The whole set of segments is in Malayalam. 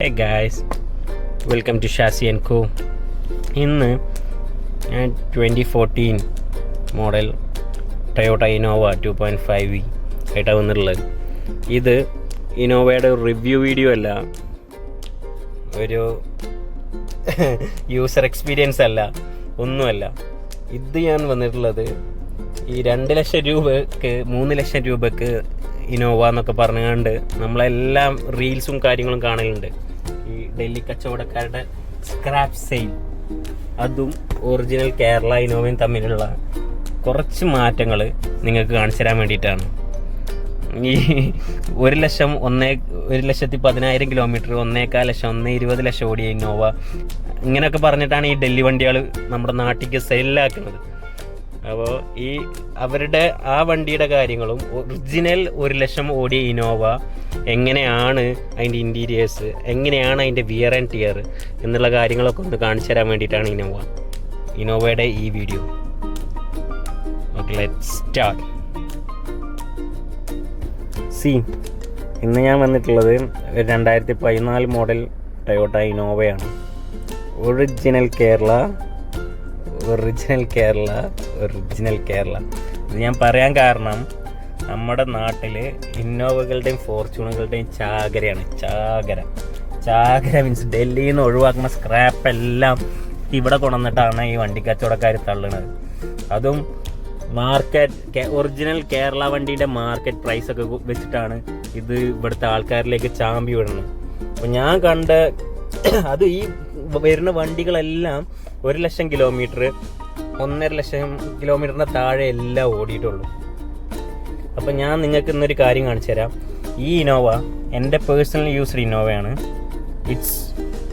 Hey guys, welcome to Chassis & Co. ഇന്ന് ഞാൻ 2014 മോഡൽ ടൊയോട്ട ഇന്നോവ 2.5 ആയിട്ടാണ് വന്നിട്ടുള്ളത്. ഇത് ഇന്നോവയുടെ ഒരു റിവ്യൂ വീഡിയോ അല്ല, ഒരു യൂസർ എക്സ്പീരിയൻസ് അല്ല, ഒന്നുമല്ല. ഇത് ഞാൻ വന്നിട്ടുള്ളത് ഈ 2 ലക്ഷം രൂപക്ക് 3 ലക്ഷം രൂപക്ക് ഇന്നോവ എന്നൊക്കെ പറഞ്ഞുകൊണ്ട് നമ്മളെല്ലാം റീൽസും കാര്യങ്ങളും കാണലുണ്ട്. ഈ ഡൽഹി കച്ചവടക്കാരുടെ സ്ക്രാപ്പ് സെയിൽ, അതും ഒറിജിനൽ കേരള ഇന്നോവയും തമ്മിലുള്ള കുറച്ച് മാറ്റങ്ങൾ നിങ്ങൾക്ക് കാണിച്ചു തരാൻ വേണ്ടിയിട്ടാണ്. ഈ 1,10,10,000 കിലോമീറ്റർ, 1,4 ലക്ഷം, 1,20 ലക്ഷം ഓടിയ ഇന്നോവ ഇങ്ങനെയൊക്കെ പറഞ്ഞിട്ടാണ് ഈ ഡൽഹി വണ്ടികൾ നമ്മുടെ നാട്ടിലേക്ക് സെയിലാക്കുന്നത്. അപ്പോൾ ഈ അവരുടെ ആ വണ്ടിയുടെ കാര്യങ്ങളും ഒറിജിനൽ 1 ലക്ഷം ഓടിയ ഇന്നോവ എങ്ങനെയാണ്, അതിൻ്റെ ഇൻറ്റീരിയേഴ്സ് എങ്ങനെയാണ്, അതിൻ്റെ വിയർ ആൻഡ് ടിയർ എന്നുള്ള കാര്യങ്ങളൊക്കെ ഒന്ന് കാണിച്ചു തരാൻ വേണ്ടിയിട്ടാണ് ഇന്നോവയുടെ ഈ വീഡിയോ. Okay, let's start. ഇന്ന് ഞാൻ വന്നിട്ടുള്ളത് 2014 മോഡൽ ടൊയോട്ട ഇന്നോവയാണ്. ഒറിജിനൽ കേരള. ഇത് ഞാൻ പറയാൻ കാരണം നമ്മുടെ നാട്ടിൽ ഇന്നോവകളുടെയും ഫോർച്യൂണുകളുടെയും ചാകരയാണ്. ചാകര മീൻസ് ഡൽഹിയിൽ നിന്ന് ഒഴിവാക്കുന്ന സ്ക്രാപ്പ് എല്ലാം ഇവിടെ കൊണ്ടുവന്നിട്ടാണ് ഈ വണ്ടി കച്ചവടക്കാർ തള്ളുന്നത്. അതും മാർക്കറ്റ് ഒറിജിനൽ കേരള വണ്ടീൻ്റെ മാർക്കറ്റ് പ്രൈസൊക്കെ വെച്ചിട്ടാണ് ഇത് ഇവിടുത്തെ ആൾക്കാരിലേക്ക് ചാമ്പി വിടുന്നത്. അപ്പോൾ ഞാൻ കണ്ട അത് ഈ വരുന്ന വണ്ടികളെല്ലാം 1 ലക്ഷം കിലോമീറ്റർ, 1.5 ലക്ഷം കിലോമീറ്ററിന് താഴെ എല്ലാം ഓടിയിട്ടുള്ളൂ. അപ്പം ഞാൻ നിങ്ങൾക്ക് ഇന്നൊരു കാര്യം കാണിച്ചു തരാം. ഈ ഇന്നോവ എൻ്റെ പേഴ്സണൽ യൂസ്ഡ് ഇന്നോവയാണ്. ഇറ്റ്സ്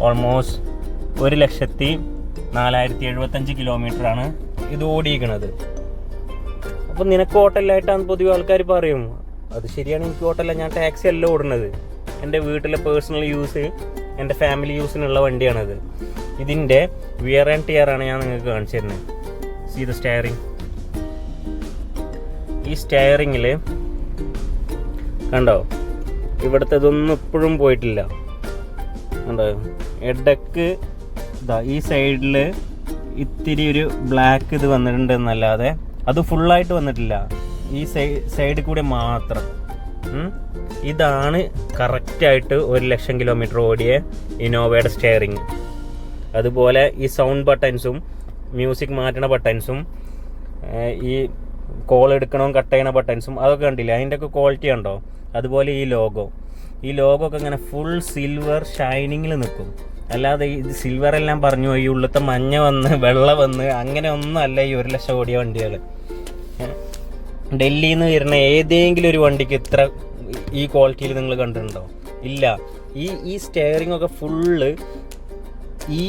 ഓൾമോസ്റ്റ് 1,04,075 കിലോമീറ്ററാണ് ഇത് ഓടിയിരിക്കുന്നത്. അപ്പം നിനക്ക് ഹോട്ടലിലായിട്ടാണ് പൊതുവെ ആൾക്കാർ പറയും. അത് ശരിയാണ്, എനിക്ക് ഹോട്ടലല്ല, ഞാൻ ടാക്സി അല്ല ഓടുന്നത്. എൻ്റെ വീട്ടിലെ പേഴ്സണൽ യൂസ്, എൻ്റെ ഫാമിലി യൂസിനുള്ള വണ്ടിയാണത്. ഇതിൻ്റെ വിയർ ആൻഡ് ടിയർ ആണ് ഞാൻ നിങ്ങൾക്ക് കാണിച്ചു തരുന്നത്. See the steering. ഈ സ്റ്റെയറിങ്ങിൽ കണ്ടോ, ഇവിടുത്തെ ഇതൊന്നും ഇപ്പോഴും പോയിട്ടില്ല. കണ്ടോ, ഇടക്ക് ഇതാ ഈ സൈഡിൽ ഇത്തിരി ഒരു ബ്ലാക്ക് ഇത് വന്നിട്ടുണ്ട് എന്നല്ലാതെ അത് ഫുള്ളായിട്ട് വന്നിട്ടില്ല. ഈ സൈഡിൽ കൂടെ മാത്രം. ഇതാണ് കറക്റ്റായിട്ട് 1 ലക്ഷം കിലോമീറ്റർ ഓടിയ ഇന്നോവയുടെ സ്റ്റെയറിങ്. അതുപോലെ ഈ സൗണ്ട് ബട്ടൺസും മ്യൂസിക് മാറ്റണ ബട്ടൺസും ഈ കോൾ എടുക്കണോ കട്ട് ചെയ്യണ ബട്ടൺസും അതൊക്കെ കണ്ടില്ല, അതിൻ്റെയൊക്കെ ക്വാളിറ്റി ഉണ്ടോ. അതുപോലെ ഈ ലോഗോ ഒക്കെ ഇങ്ങനെ ഫുൾ സിൽവർ ഷൈനിങ്ങിൽ നിൽക്കും. അല്ലാതെ ഇത് സിൽവർ എല്ലാം പറഞ്ഞു പോയി, ഉള്ളത്തെ മഞ്ഞ വന്ന് വെള്ള വന്ന് അങ്ങനെ ഒന്നും അല്ല ഈ 1 ലക്ഷം ഓടിയ വണ്ടികൾ. ഡൽഹിയിൽ നിന്ന് വരുന്ന ഏതെങ്കിലും ഒരു വണ്ടിക്ക് ഇത്ര ഈ ക്വാളിറ്റിയിൽ നിങ്ങൾ കണ്ടിട്ടുണ്ടോ? ഇല്ല. ഈ സ്റ്റെയറിംഗ് ഒക്കെ ഫുള്ള് ഈ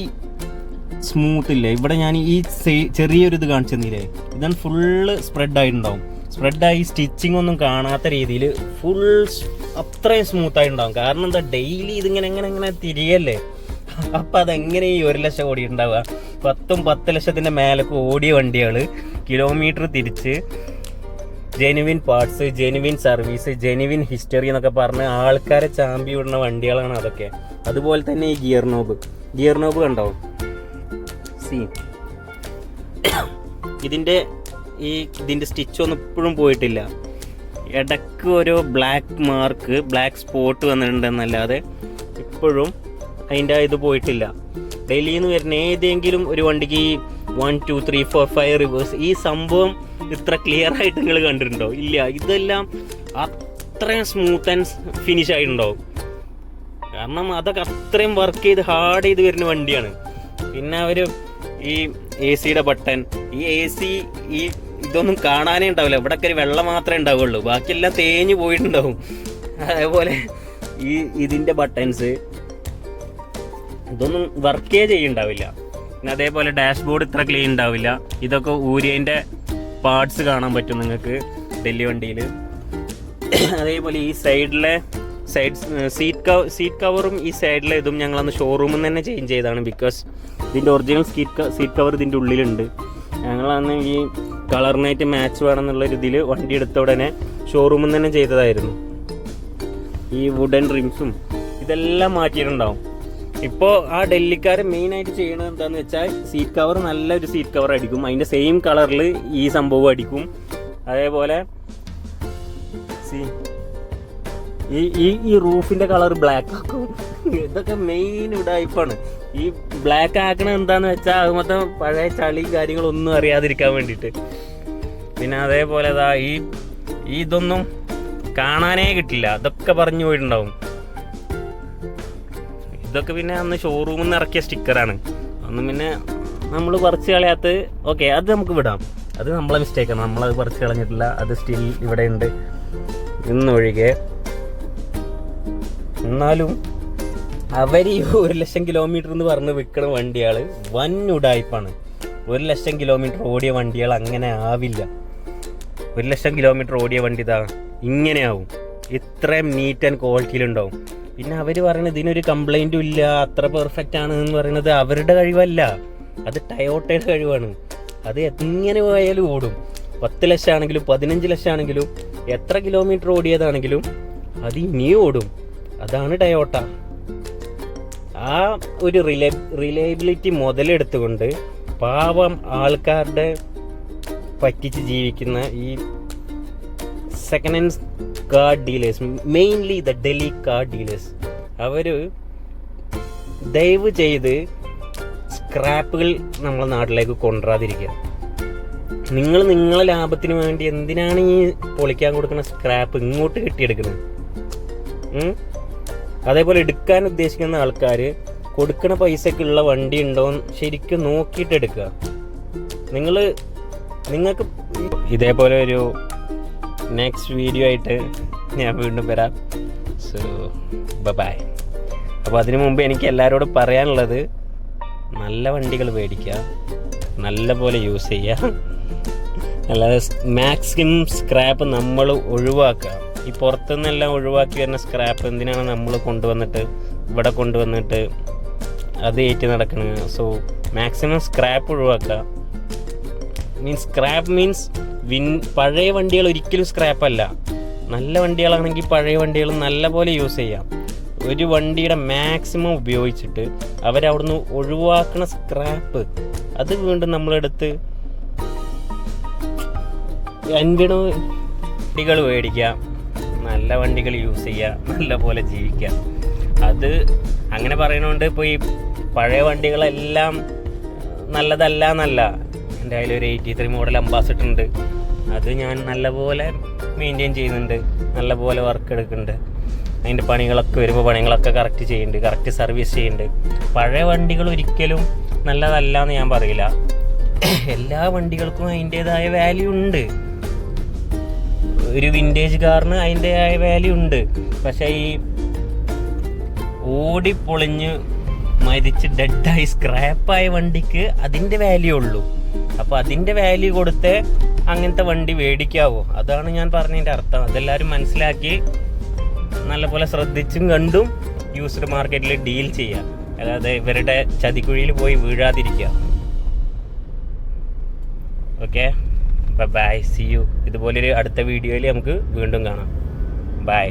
സ്മൂത്ത് ഇല്ലേ, ഇവിടെ ഞാൻ ഈ ചെറിയൊരു ഇത് കാണിച്ചു തന്നില്ലേ, ഇതാണ് ഫുള്ള് സ്പ്രെഡായിട്ടുണ്ടാവും. സ്പ്രെഡായി സ്റ്റിച്ചിങ് ഒന്നും കാണാത്ത രീതിയിൽ ഫുൾ അത്രയും സ്മൂത്തായിട്ടുണ്ടാവും. കാരണം എന്താ, ഡെയിലി ഇതിങ്ങനെ എങ്ങനെ തിരിയല്ലേ. അപ്പം അതെങ്ങനെ ഈ 1 ലക്ഷം ഓടിയിട്ടുണ്ടാവുക? 10 ലക്ഷത്തിൻ്റെ മേലൊക്കെ ഓടിയ വണ്ടികൾ കിലോമീറ്റർ തിരിച്ച് genuine parts, genuine service, genuine history എന്നൊക്കെ പറഞ്ഞ് ആൾക്കാരെ ചാമ്പി വിടുന്ന വണ്ടികളാണ് അതൊക്കെ. അതുപോലെ തന്നെ ഈ ഗിയർ നോബ് കണ്ടോ? ഇതിൻ്റെ സ്റ്റിച്ചൊന്നും ഇപ്പോഴും പോയിട്ടില്ല. ഇടയ്ക്ക് ഒരു ബ്ലാക്ക് സ്പോട്ട് വന്നിട്ടുണ്ടെന്നല്ലാതെ ഇപ്പോഴും അതിൻ്റെ ഇത് പോയിട്ടില്ല. ഡൽഹിയിൽ നിന്ന് വരുന്ന ഏതെങ്കിലും ഒരു വണ്ടിക്ക് 1, 2, 3, 4, 5 റിവേഴ്സ്, ഈ സംഭവം ഇത്ര ക്ലിയർ ആയിട്ട് നിങ്ങൾ കണ്ടിട്ടുണ്ടോ? ഇല്ല. ഇതെല്ലാം അത്രയും സ്മൂത്ത് ആൻഡ് ഫിനിഷ് ആയിട്ടുണ്ടാവും. കാരണം അതൊക്കെ അത്രയും വർക്ക് ചെയ്ത് ഹാർഡ് ചെയ്ത് വരുന്ന വണ്ടിയാണ്. പിന്നെ അവർ ഈ AC ബട്ടൺ, ഈ AC ഇതൊന്നും കാണാനേ ഉണ്ടാവില്ല. ഇവിടെയൊക്കെ ഒരു വെള്ളം മാത്രമേ ഉണ്ടാവുള്ളൂ, ബാക്കിയെല്ലാം തേഞ്ഞ് പോയിട്ടുണ്ടാവും. അതേപോലെ ഇതിൻ്റെ ബട്ടൺസ് ഇതൊന്നും വർക്കേ ചെയ്യുന്നുണ്ടാവില്ല. പിന്നെ അതേപോലെ ഡാഷ്ബോർഡ് ഇത്ര ക്ലീൻ ഉണ്ടാവില്ല. ഇതൊക്കെ ഊരിയതിൻ്റെ പാർട്സ് കാണാൻ പറ്റും നിങ്ങൾക്ക് ഡൽഹി വണ്ടിയിൽ. അതേപോലെ ഈ സീറ്റ് കവറും ഈ സൈഡിലെ ഇതും ഞങ്ങളന്ന് ഷോറൂമിൽ നിന്ന് തന്നെ ചേഞ്ച് ചെയ്തതാണ്. ബിക്കോസ് ഇതിൻ്റെ ഒറിജിനൽ സീറ്റ് കവർ ഇതിൻ്റെ ഉള്ളിലുണ്ട്. ഞങ്ങളന്ന് ഈ കളറിനായിട്ട് മാച്ച് വേണമെന്നുള്ള രീതിയിൽ വണ്ടി എടുത്ത ഉടനെ ഷോറൂമിൽ നിന്ന് തന്നെ ചെയ്തതായിരുന്നു. ഈ വുഡൻ റിംസും ഇതെല്ലാം മാറ്റിയിട്ടുണ്ടാവും. ഇപ്പോൾ ആ ഡൽഹിക്കാർ മെയിനായിട്ട് ചെയ്യണത് എന്താണെന്ന് വെച്ചാൽ സീറ്റ് കവർ നല്ലൊരു സീറ്റ് കവർ അടിക്കും, അതിൻ്റെ സെയിം കളറിൽ ഈ സംഭവം അടിക്കും. അതേപോലെ ഈ റൂഫിൻ്റെ കളർ ബ്ലാക്ക് ആക്കും. ഇതൊക്കെ മെയിൻ ഉടായ്പാണ്. ഈ ബ്ലാക്ക് ആക്കണത് എന്താണെന്ന് വെച്ചാൽ അത് മൊത്തം പഴയ ചളി കാര്യങ്ങളൊന്നും അറിയാതിരിക്കാൻ വേണ്ടിയിട്ട്. പിന്നെ അതേപോലെ ഇതൊന്നും കാണാനേ കിട്ടില്ല, അതൊക്കെ പറഞ്ഞു പോയിട്ടുണ്ടാവും. ഇതൊക്കെ പിന്നെ അന്ന് ഷോറൂമിൽ നിന്ന് ഇറക്കിയ സ്റ്റിക്കറാണ്. അന്ന് പിന്നെ നമ്മൾ പറിച്ച് കളയാത്ത. ഓക്കെ, അത് നമുക്ക് വിടാം, അത് നമ്മളെ മിസ്റ്റേക്കാണ്, നമ്മളത് പറിച്ച് കളഞ്ഞിട്ടില്ല. അത് സ്റ്റിൽ ഇവിടെ ഉണ്ട് ഇന്നൊഴികെ. എന്നാലും അവർ ഈ 1,00,000 കിലോമീറ്റർ എന്ന് പറഞ്ഞ് വിൽക്കുന്ന വണ്ടികൾ വൻ ഉടായ്പാണ്. 1,00,000 കിലോമീറ്റർ ഓടിയ വണ്ടികൾ അങ്ങനെ ആവില്ല. 1,00,000 കിലോമീറ്റർ ഓടിയ വണ്ടി ഇങ്ങനെയാവും, ഇത്രയും നീറ്റ് ആൻഡ് ക്വാളിറ്റിയിലുണ്ടാവും. പിന്നെ അവർ പറയുന്നത് ഇതിനൊരു കംപ്ലൈൻറ്റും ഇല്ല, അത്ര പെർഫെക്റ്റ് ആണ് എന്ന് പറയുന്നത് അവരുടെ കഴിവല്ല, അത് ടയോട്ടയുടെ കഴിവാണ്. അത് എങ്ങനെ പോയാലും ഓടും. 10 ലക്ഷം ആണെങ്കിലും 15 ലക്ഷം ആണെങ്കിലും എത്ര കിലോമീറ്റർ ഓടിയതാണെങ്കിലും അത് ഇനിയും ഓടും. അതാണ് ടയോട്ട. ആ ഒരു റിലയബിലിറ്റി മുതലെടുത്തുകൊണ്ട് പാവം ആൾക്കാരുടെ പറ്റിച്ച് ജീവിക്കുന്ന ഈ second hand car dealers, mainly the Delhi car dealers, അവർ ദയവ് ചെയ്ത് സ്ക്രാപ്പുകൾ നമ്മളെ നാട്ടിലേക്ക് കൊണ്ടുവരാതിരിക്കുക. നിങ്ങളെ ലാഭത്തിന് വേണ്ടി എന്തിനാണ് ഈ പൊളിക്കാൻ കൊടുക്കുന്ന സ്ക്രാപ്പ് ഇങ്ങോട്ട് കെട്ടിയെടുക്കുന്നത്? അതേപോലെ എടുക്കാൻ ഉദ്ദേശിക്കുന്ന ആൾക്കാർ കൊടുക്കുന്ന പൈസക്കുള്ള വണ്ടി ഉണ്ടോയെന്ന് ശരിക്കും നോക്കിയിട്ട് എടുക്കുക. നിങ്ങൾക്ക് ഇതേപോലെ ഒരു നെക്സ്റ്റ് വീഡിയോ ആയിട്ട് ഞാൻ വീണ്ടും വരാം. So bye. അപ്പോൾ അതിനു മുമ്പ് എനിക്ക് എല്ലാവരോടും പറയാനുള്ളത്, നല്ല വണ്ടികൾ മേടിക്കുക, നല്ല പോലെ യൂസ് ചെയ്യുക, അല്ലാതെ മാക്സിമം സ്ക്രാപ്പ് നമ്മൾ ഒഴിവാക്കുക. ഈ പുറത്തുനിന്നെല്ലാം ഒഴിവാക്കി വരുന്ന സ്ക്രാപ്പ് എന്തിനാണ് നമ്മൾ ഇവിടെ കൊണ്ടുവന്നിട്ട് അത് ഏറ്റി നടക്കുന്നത്? സോ മാക്സിമം സ്ക്രാപ്പ് ഒഴിവാക്കുക. സ്ക്രാപ്പ് മീൻസ് പഴയ വണ്ടികൾ ഒരിക്കലും സ്ക്രാപ്പല്ല. നല്ല വണ്ടികളാണെങ്കിൽ പഴയ വണ്ടികൾ നല്ല പോലെ യൂസ് ചെയ്യാം. ഒരു വണ്ടിയുടെ മാക്സിമം ഉപയോഗിച്ചിട്ട് അവരവിടുന്ന് ഒഴിവാക്കുന്ന സ്ക്രാപ്പ് അത് വീണ്ടും നമ്മളെടുത്ത് വണ്ടികൾ മേടിക്കുക, നല്ല വണ്ടികൾ യൂസ് ചെയ്യുക, നല്ല പോലെ ജീവിക്കുക. അത് അങ്ങനെ പറയണോണ്ട് ഇപ്പോൾ ഈ പഴയ വണ്ടികളെല്ലാം നല്ലതല്ല എന്നല്ല. എൻ്റെ കയ്യിലൊരു 83 മോഡൽ അംബാസഡർ ഉണ്ട്. അത് ഞാൻ നല്ലപോലെ മെയിൻറ്റെയിൻ ചെയ്യുന്നുണ്ട്, നല്ലപോലെ വർക്ക് എടുക്കുന്നുണ്ട്. അതിൻ്റെ പണികളൊക്കെ വരുമ്പോൾ പണികളൊക്കെ കറക്റ്റ് ചെയ്യുന്നുണ്ട്, കറക്റ്റ് സർവീസ് ചെയ്യുന്നുണ്ട്. പഴയ വണ്ടികൾ ഒരിക്കലും നല്ലതല്ല എന്ന് ഞാൻ പറയില്ല. എല്ലാ വണ്ടികൾക്കും അതിൻ്റേതായ വാല്യൂ ഉണ്ട്. ഒരു വിൻറ്റേജ് കാറിന് അതിൻ്റെതായ വാല്യൂ ഉണ്ട്. പക്ഷേ ഈ ഓടിപ്പൊളിഞ്ഞ് മരിച്ച് ഡെഡായി സ്ക്രാപ്പായ വണ്ടിക്ക് അതിൻ്റെ വാല്യൂ ഉള്ളൂ. അപ്പോൾ അതിൻ്റെ വാല്യൂ കൊടുത്ത് അങ്ങനത്തെ വണ്ടി മേടിക്കാവോ? അതാണ് ഞാൻ പറഞ്ഞതിൻ്റെ അർത്ഥം. അതെല്ലാവരും മനസ്സിലാക്കി നല്ലപോലെ ശ്രദ്ധിച്ചും കണ്ടും യൂസ്ഡ് മാർക്കറ്റിൽ ഡീൽ ചെയ്യുക. അതായത് ഇവരുടെ ചതിക്കുഴിയിൽ പോയി വീഴാതിരിക്കുക. Okay, bye, see you. ഇതുപോലൊരു അടുത്ത വീഡിയോയിൽ നമുക്ക് വീണ്ടും കാണാം. ബൈ.